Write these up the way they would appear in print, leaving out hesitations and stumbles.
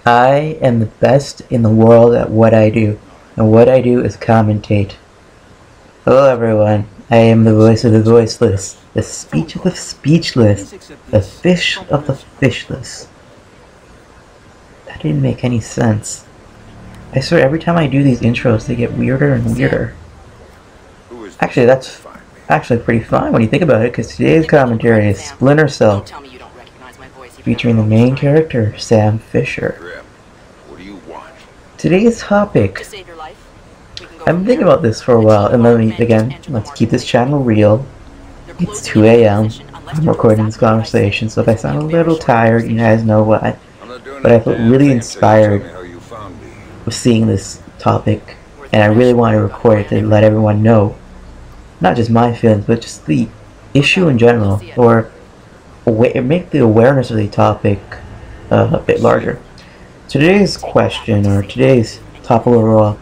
I am the best in the world at what I do, and what I do is commentate. Hello everyone, I am the voice of the voiceless, the speech of the speechless, the fish of the fishless. That didn't make any sense. I swear every time I do these intros they get weirder and weirder. Actually, that's actually pretty fine when you think about it, because today's commentary is Splinter Cell, featuring the main character, Sam Fisher. Today's topic, I've been thinking about this for a while, and let's keep this channel real. It's 2 a.m. I'm recording this conversation, so if I sound a little tired, you guys know why. But I felt really inspired with seeing this topic, and I really want to record it to let everyone know, not just my feelings, but just the issue in general, or make the awareness of the topic a bit larger. Today's question, or today's topic overall,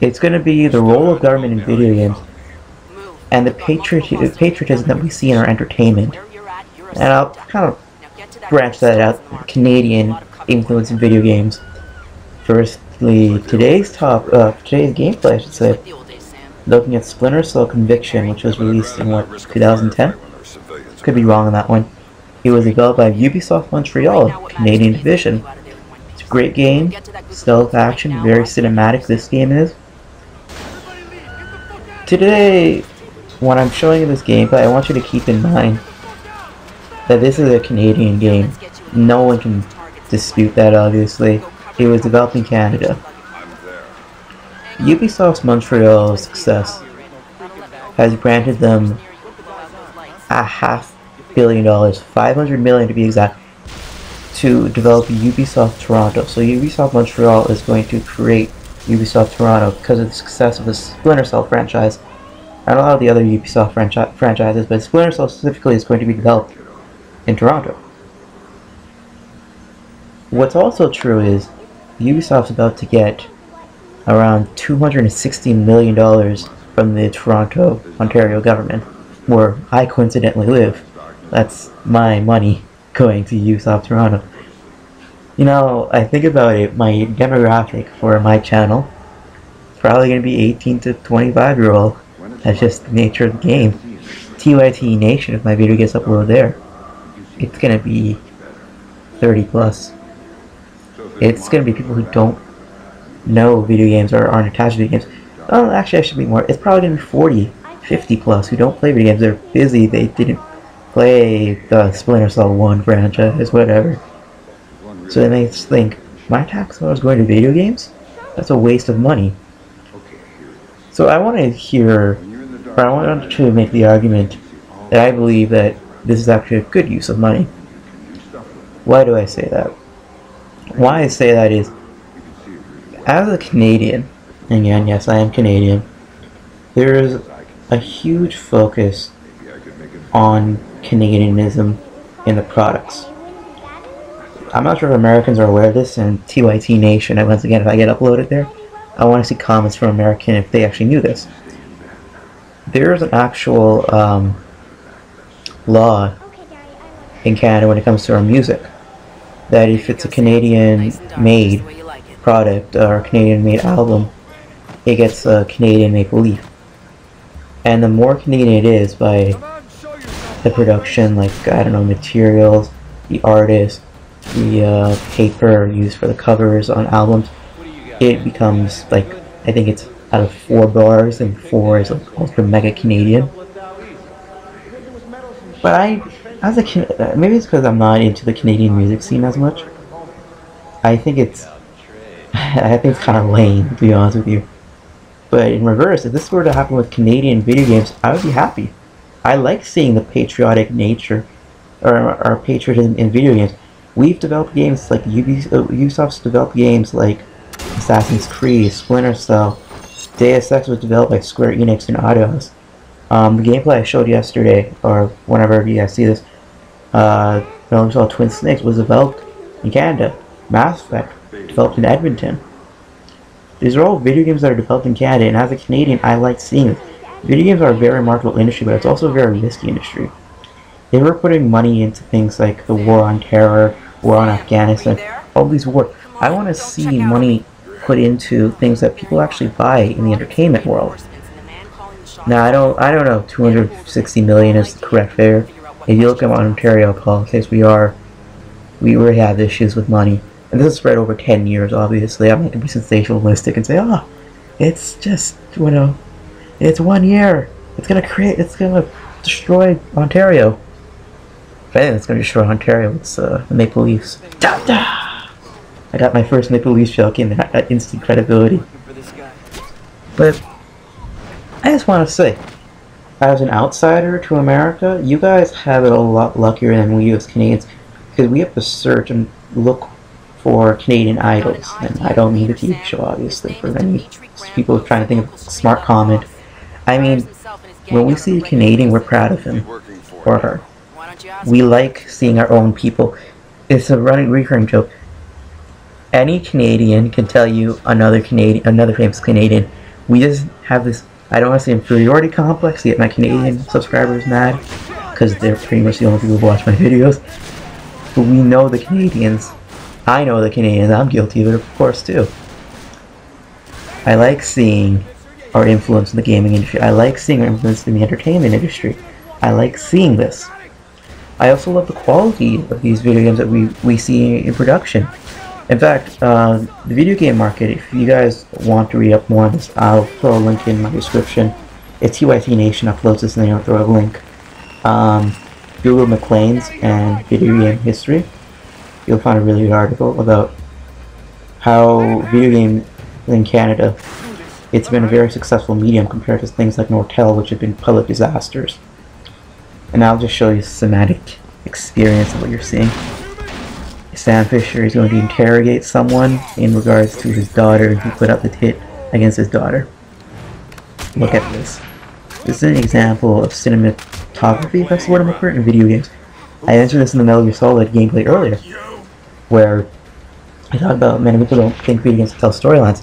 it's going to be the role of government in video games and the patriotism that we see in our entertainment. And I'll kind of branch that out, Canadian influence in video games. Firstly, today's gameplay, I should say, looking at Splinter Cell Conviction, which was released in, 2010? Could be wrong on that one. It was developed by Ubisoft Montreal, Canadian division. It's a great game, stealth action, very cinematic this game is. Today, when I'm showing you this gameplay, I want you to keep in mind that this is a Canadian game. No one can dispute that, obviously. It was developed in Canada. Ubisoft's Montreal success has granted them $500 million, $500 million to be exact, to develop Ubisoft Toronto. So Ubisoft Montreal is going to create Ubisoft Toronto because of the success of the Splinter Cell franchise and a lot of the other Ubisoft franchises, but Splinter Cell specifically is going to be developed in Toronto. What's also true is Ubisoft's about to get around $260 million from the Toronto, Ontario government, where I coincidentally live. That's my money going to Ubisoft Toronto. You know, I think about it, my demographic for my channel is probably going to be 18 to 25 year old. That's just the nature of the game. TYT Nation, if my video gets uploaded there, it's going to be 30 plus. It's going to be people who don't know video games or aren't attached to video games. Oh, actually I should be more. It's probably going to be 40, 50 plus who don't play video games. They're busy, they didn't play the Splinter Cell 1 franchise, whatever. So they may think, my tax dollars going to video games? That's a waste of money. So I want to make the argument that I believe that this is actually a good use of money. Why do I say that? Why I say that is, as a Canadian, and again, yes, I am Canadian, there is a huge focus on Canadianism in the products. I'm not sure if Americans are aware of this, and TYT Nation, and once again, if I get uploaded there, I want to see comments from American if they actually knew this. There is an actual law in Canada when it comes to our music, that if it's a Canadian-made product or a Canadian-made album, it gets a Canadian maple leaf. And the more Canadian it is by the production, like, I don't know, materials, the artist, the paper used for the covers on albums, it becomes, like, I think it's out of 4 bars, and 4 is like ultra mega Canadian. But maybe it's because I'm not into the Canadian music scene as much. I think it's kind of lame, to be honest with you. But in reverse, if this were to happen with Canadian video games, I would be happy. I like seeing the patriotic nature, or our patriotism in video games. We've developed games like Ubisoft's developed games like Assassin's Creed, Splinter Cell. Deus Ex was developed by Square Enix and Eidos. The gameplay I showed yesterday, or whenever you guys see this, Metal Gear Twin Snakes was developed in Canada. Mass Effect, developed in Edmonton. These are all video games that are developed in Canada, and as a Canadian, I like seeing it. Video games are a very marketable industry, but it's also a very risky industry. They were putting money into things like the War on Terror, War on Afghanistan. all these awards. I want to see money put into things that people actually buy in the entertainment world. Now, I don't know if 260 million is the correct figure. If you look at Ontario politics, we really have issues with money. And this is spread over 10 years, obviously. I'm not going to be sensationalistic and say, oh, it's just, it's 1 year. It's going to destroy Ontario. If anything, it's going to destroy Ontario. It's the Maple Leafs. Da, da! I got my first Maple Leafs joke in, that got instant credibility. But I just want to say, as an outsider to America, you guys have it a lot luckier than we as Canadians, because we have to search and look for Canadian idols, and I don't mean the TV show, obviously, for many people trying to think of a smart comment. I mean, when we see a Canadian, we're proud of him, or her. We like seeing our own people. It's a recurring joke. Any Canadian can tell you another famous Canadian. We just have this, I don't want to say inferiority complex to get my Canadian subscribers mad, because they're pretty much the only people who watch my videos. But we know the Canadians. I know the Canadians. I'm guilty of it, of course, too. I like seeing our influence in the gaming industry. I like seeing our influence in the entertainment industry. I like seeing this. I also love the quality of these video games that we see in production. In fact, the video game market, if you guys want to read up more on this, I'll throw a link in my description. It's TYT Nation uploads this, and then I'll throw a link. Google McLean's and video game history. You'll find a really good article about how video game in Canada, it's been a very successful medium compared to things like Nortel, which have been public disasters. And I'll just show you a cinematic experience of what you're seeing. Sam Fisher is going to interrogate someone in regards to his daughter, and he put up the hit against his daughter. Look at this. This is an example of cinematography, if that's the word I'm looking for, in video games. I mentioned this in the Metal Gear Solid gameplay earlier, where I talked about many people don't think video games tell storylines.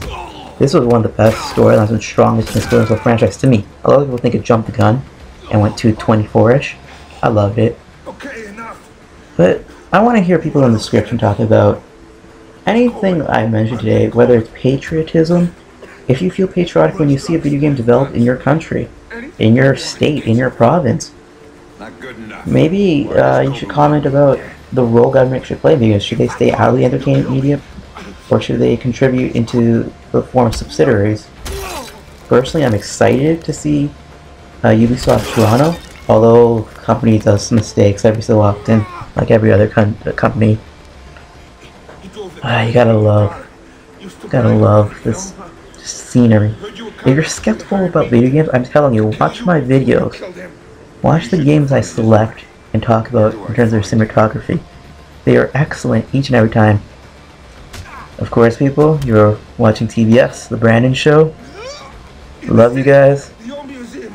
This was one of the best storylines and strongest in the Splinter Cell franchise to me. A lot of people think it jumped the gun and went to 24-ish. I loved it. But I want to hear people in the description talk about anything I mentioned today, whether it's patriotism. If you feel patriotic when you see a video game developed in your country, in your state, in your province, maybe you should comment about the role government should play. Because should they stay out of the entertainment media, or should they contribute into the form of subsidiaries? Personally, I'm excited to see Ubisoft Toronto, although the company does some mistakes every so often, like every other company. You gotta love this scenery. If you're skeptical about video games, I'm telling you, watch my videos. Watch the games I select and talk about in terms of their cinematography. They are excellent each and every time. Of course, people, you're watching TBS, The Brandon Show. Love you guys.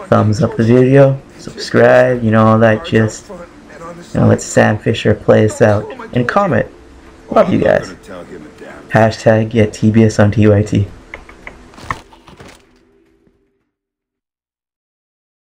Thumbs up the video. Subscribe, all that gist. Let Sam Fisher play us out. And comment. Love you guys. Hashtag get TBS on TYT.